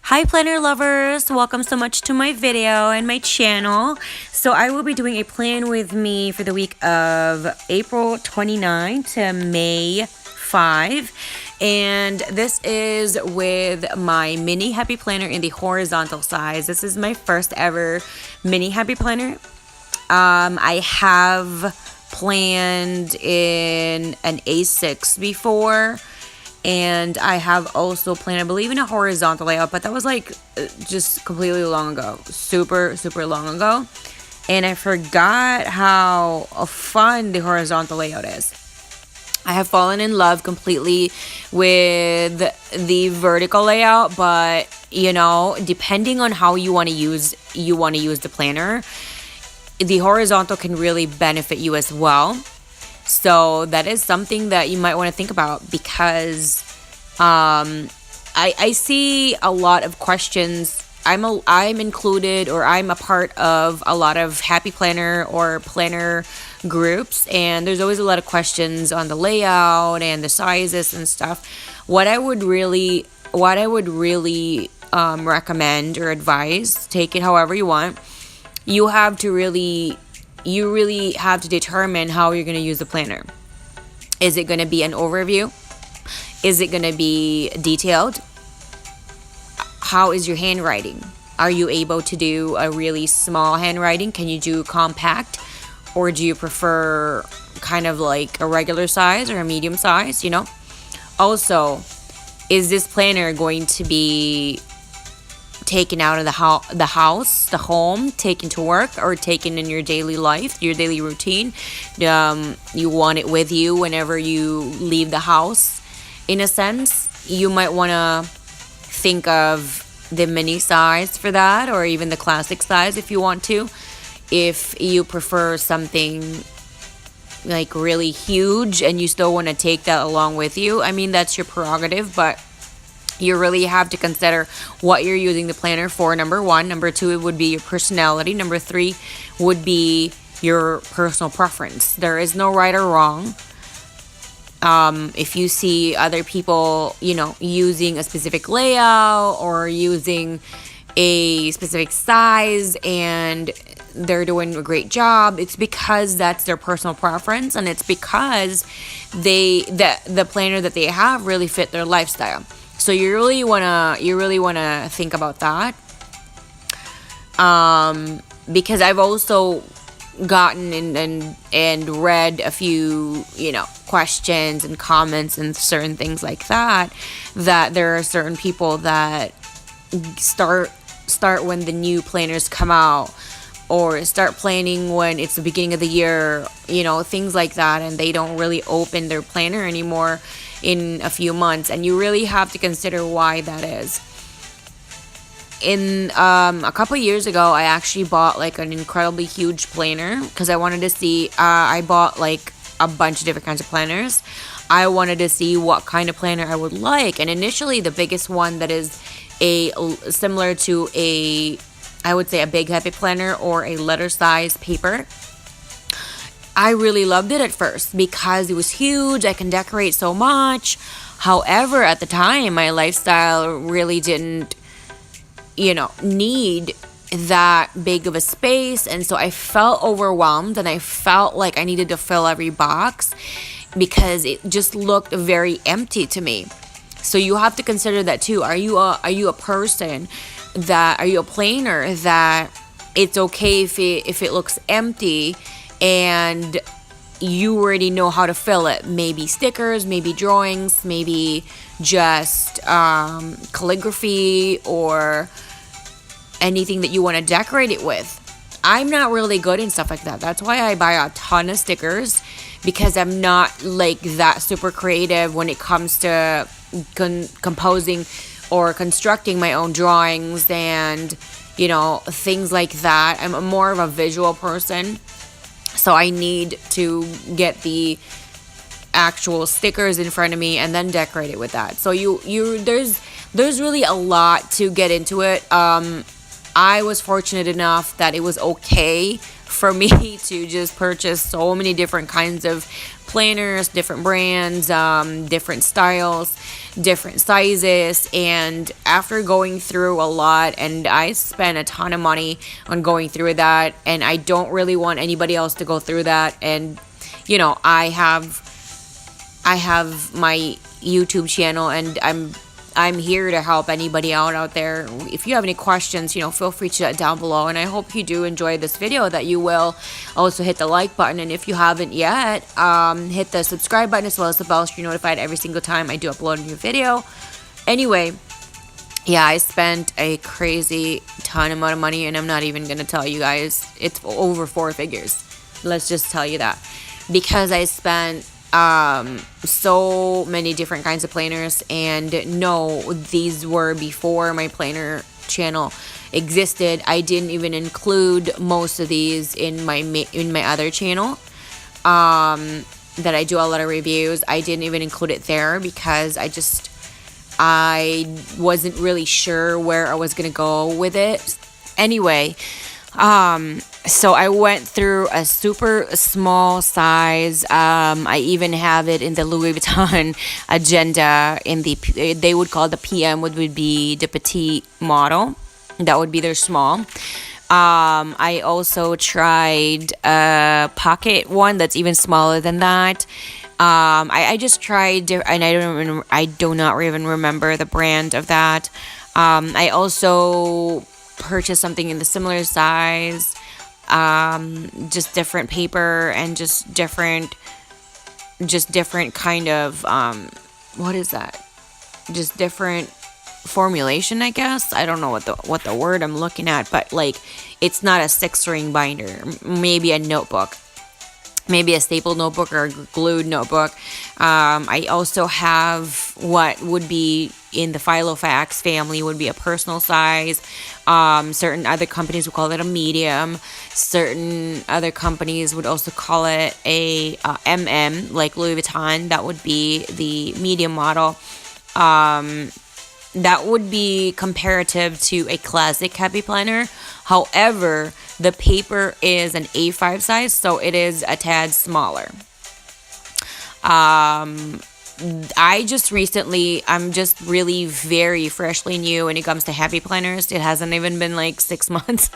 Hi planner lovers, welcome so much to my video and my channel. So I will be doing a plan with me for the week of April 29 to May 5. And this is with my mini happy planner in the horizontal size. This is my first ever mini happy planner. I have planned in an A6 before. And I have also planned, I believe, in a horizontal layout, but that was like just completely long ago, super long ago. And I forgot how fun the horizontal layout is. I have fallen in love completely with the vertical layout, but depending on how you want to use the planner, the horizontal can really benefit you as well. So that is something that you might want to think about, because I see a lot of questions. I'm included, or I'm a part of a lot of happy planner or planner groups, and there's always a lot of questions on the layout and the sizes and stuff. What I would really recommend or advise, take it however you want. You really have to determine how you're going to use the planner. Is it going to be an overview? Is it going to be detailed? How is your handwriting? Are you able to do a really small handwriting? Can you do compact? Or do you prefer kind of like a regular size or a medium size, Also, is this planner going to be taken out of the house, the home, taken to work, or taken in your daily life, your daily routine? You want it with you whenever you leave the house. In a sense, you might want to think of the mini size for that, or even the classic size if you want to. If you prefer something like really huge and you still want to take that along with you, I mean, that's your prerogative, but you really have to consider what you're using the planner for, number one. Number two, it would be your personality. Number three would be your personal preference. There is no right or wrong. If you see other people, using a specific layout or using a specific size and they're doing a great job, it's because that's their personal preference, and it's because the planner that they have really fit their lifestyle. So you really wanna think about that, because I've also gotten and read a few questions and comments and certain things like that there are certain people that start when the new planners come out, or start planning when it's the beginning of the year, things like that, and they don't really open their planner anymore in a few months, and you really have to consider why that is. In a couple years ago, I actually bought like an incredibly huge planner because I wanted to see. I bought like a bunch of different kinds of planners. I wanted to see what kind of planner I would like, and initially the biggest one that is similar to I would say a big happy planner or a letter size paper. I really loved it at first because it was huge. I can decorate so much. However, at the time, my lifestyle really didn't, need that big of a space. And so I felt overwhelmed, and I felt like I needed to fill every box because it just looked very empty to me. So you have to consider that too. Are you a person are you a planner that it's okay if it looks empty and you already know how to fill it? Maybe stickers, maybe drawings, maybe just calligraphy, or anything that you want to decorate it with. I'm not really good in stuff like that. That's why I buy a ton of stickers, because I'm not like that super creative when it comes to composing or constructing my own drawings and things like that. I'm more of a visual person, so I need to get the actual stickers in front of me and then decorate it with that. So there's really a lot to get into it. I was fortunate enough that it was okay for me to just purchase so many different kinds of planners, different brands, different styles, different sizes. And after going through a lot, and I spent a ton of money on going through that, and I don't really want anybody else to go through that. And I have my YouTube channel, and I'm here to help anybody out there. If you have any questions, feel free to chat down below. And I hope you do enjoy this video, that you will also hit the like button. And if you haven't yet, hit the subscribe button as well as the bell so you're notified every single time I do upload a new video. Anyway, yeah, I spent a crazy ton amount of money, and I'm not even going to tell you guys. It's over 4 figures. Let's just tell you that. Because I spent so many different kinds of planners. And no, these were before my planner channel existed. I didn't even include most of these in my other channel that I do a lot of reviews. I didn't even include it there because I wasn't really sure where I was gonna go with it. Anyway, so I went through a super small size. I even have it in the Louis Vuitton agenda. They would call the PM, would be the petite model. That would be their small. I also tried a pocket one that's even smaller than that. I just tried, and I do not even remember the brand of that. I also purchased something in the similar size. Just different paper and just different kind of what is that? Just different formulation, I guess. I don't know what the word I'm looking at, but it's not a 6-ring binder. Maybe a notebook. Maybe a stapled notebook or a glued notebook. I also have what would be in the Filofax family, would be a personal size. Certain other companies would call it a medium. Certain other companies would also call it a MM, like Louis Vuitton. That would be the medium model. That would be comparative to a classic happy planner. However, the paper is an A5 size, so it is a tad smaller. I'm just really very freshly new when it comes to happy planners. It hasn't even been 6 months.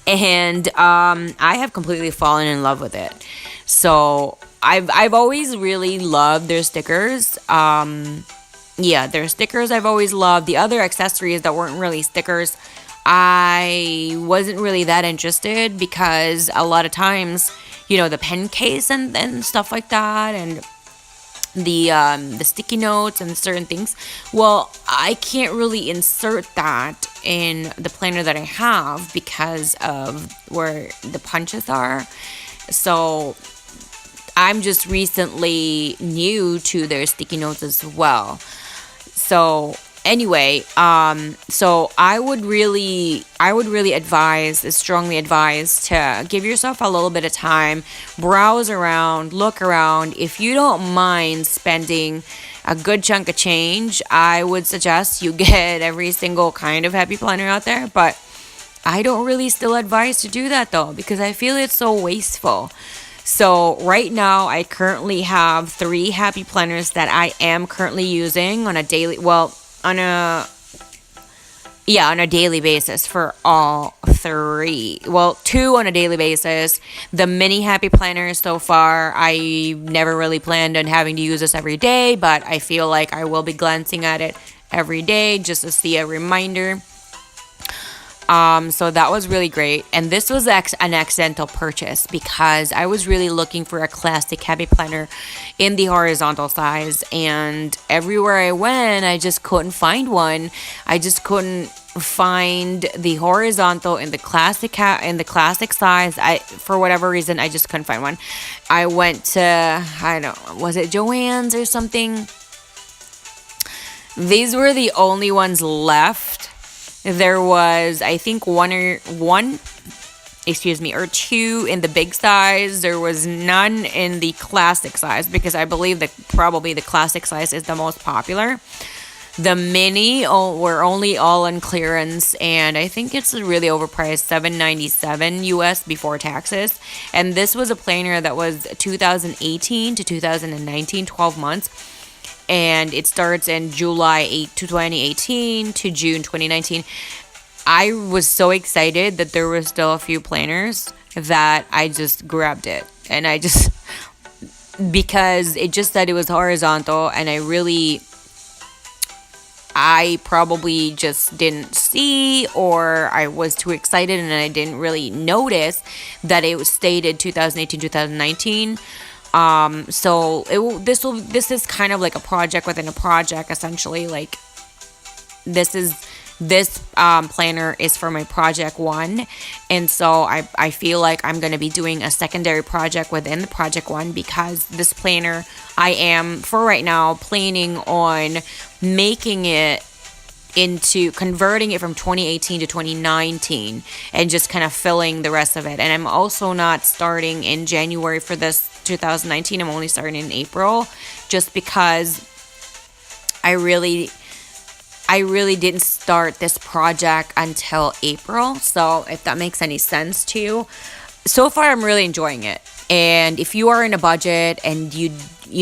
And I have completely fallen in love with it. So I've always really loved their stickers. Their stickers I've always loved. The other accessories that weren't really stickers, I wasn't really that interested, because a lot of times, the pen case and stuff like that, and the sticky notes and certain things, well, I can't really insert that in the planner that I have because of where the punches are. So I'm just recently new to their sticky notes as well. So anyway, so I would really strongly advise to give yourself a little bit of time, browse around, look around. If you don't mind spending a good chunk of change, I would suggest you get every single kind of happy planner out there. But I don't really still advise to do that though, because I feel it's so wasteful. So right now, I currently have 3 happy planners that I am currently using on a daily basis for all 3. Well, 2 on a daily basis. The mini happy planners so far, I never really planned on having to use this every day, but I feel like I will be glancing at it every day just to see a reminder. So that was really great. And this was an accidental purchase because I was really looking for a classic happy planner in the horizontal size. And everywhere I went, I just couldn't find one. I just couldn't find the horizontal in the classic size. For whatever reason, I just couldn't find one. I went to, I don't know, was it Joann's or something? These were the only ones left. There was, I think, or 2 in the big size. There was none in the classic size because I believe that probably the classic size is the most popular. The mini were only all on clearance, and I think it's really overpriced, $797 US before taxes. And this was a planner that was 2018 to 2019, 12 months. And it starts in July 8 to 2018 to June 2019. I was so excited that there were still a few planners that I just grabbed it. And I just, because it just said it was horizontal, and I probably just didn't see, or I was too excited and I didn't really notice that it was stated 2018, 2019. So this is kind of like a project within a project, essentially. Like, this planner is for my project one, and so I feel like I'm going to be doing a secondary project within the project one, because this planner, I am for right now planning on making it into converting it from 2018 to 2019 and just kind of filling the rest of it. And I'm also not starting in January for this 2019. I'm only starting in April, just because I really didn't start this project until April. So if that makes any sense to you. So far, I'm really enjoying it. And if you are in a budget and you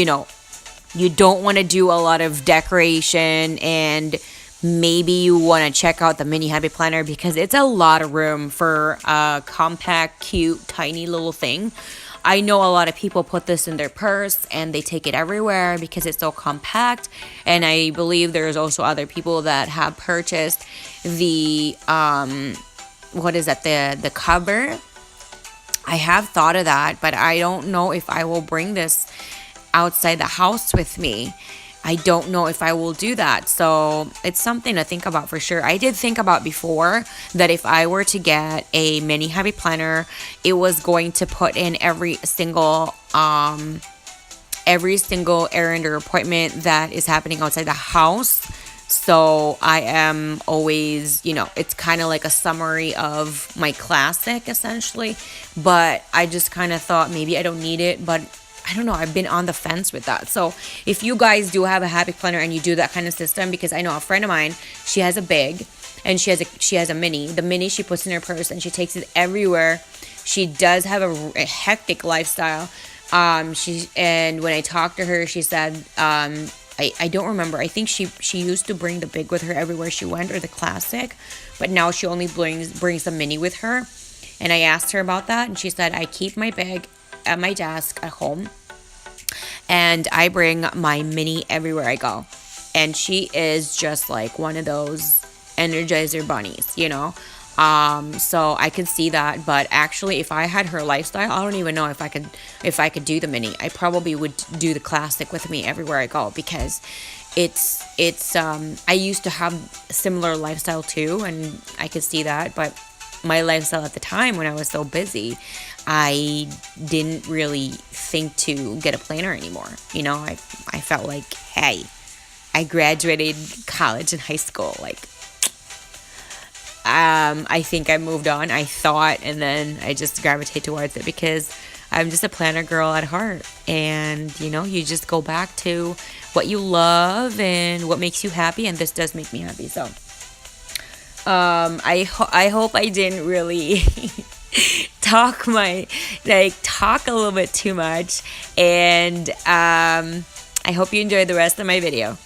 don't want to do a lot of decoration, and maybe you want to check out the mini happy planner, because it's a lot of room for a compact, cute, tiny little thing. I know a lot of people put this in their purse and they take it everywhere because it's so compact. And I believe there's also other people that have purchased the the cover. I have thought of that, but I don't know if I will bring this outside the house with me. I don't know if I will do that. So it's something to think about for sure. I did think about before that if I were to get a mini happy planner, it was going to put in every single errand or appointment that is happening outside the house. So I am always, it's kind of like a summary of my classic, essentially. But I just kind of thought maybe I don't need it, but I don't know. I've been on the fence with that. So if you guys do have a happy planner and you do that kind of system, because I know a friend of mine, she has a big and she has a mini. The mini she puts in her purse and she takes it everywhere. She does have a hectic lifestyle. And when I talked to her, she said, I don't remember. I think she used to bring the big with her everywhere she went, or the classic, but now she only brings the mini with her. And I asked her about that, and she said, I keep my bag at my desk at home, and I bring my mini everywhere I go. And she is just like one of those Energizer bunnies, so I could see that. But actually, if I had her lifestyle, I don't even know if I could do the mini. I probably would do the classic with me everywhere I go, because it's I used to have a similar lifestyle too, and I could see that. But my lifestyle at the time, when I was so busy, I didn't really think to get a planner anymore. I felt like, hey, I graduated college and high school. Like, I think I moved on, I thought, and then I just gravitate towards it because I'm just a planner girl at heart. And, you just go back to what you love and what makes you happy. And this does make me happy. So, I hope I didn't really talk a little bit too much. And I hope you enjoyed the rest of my video.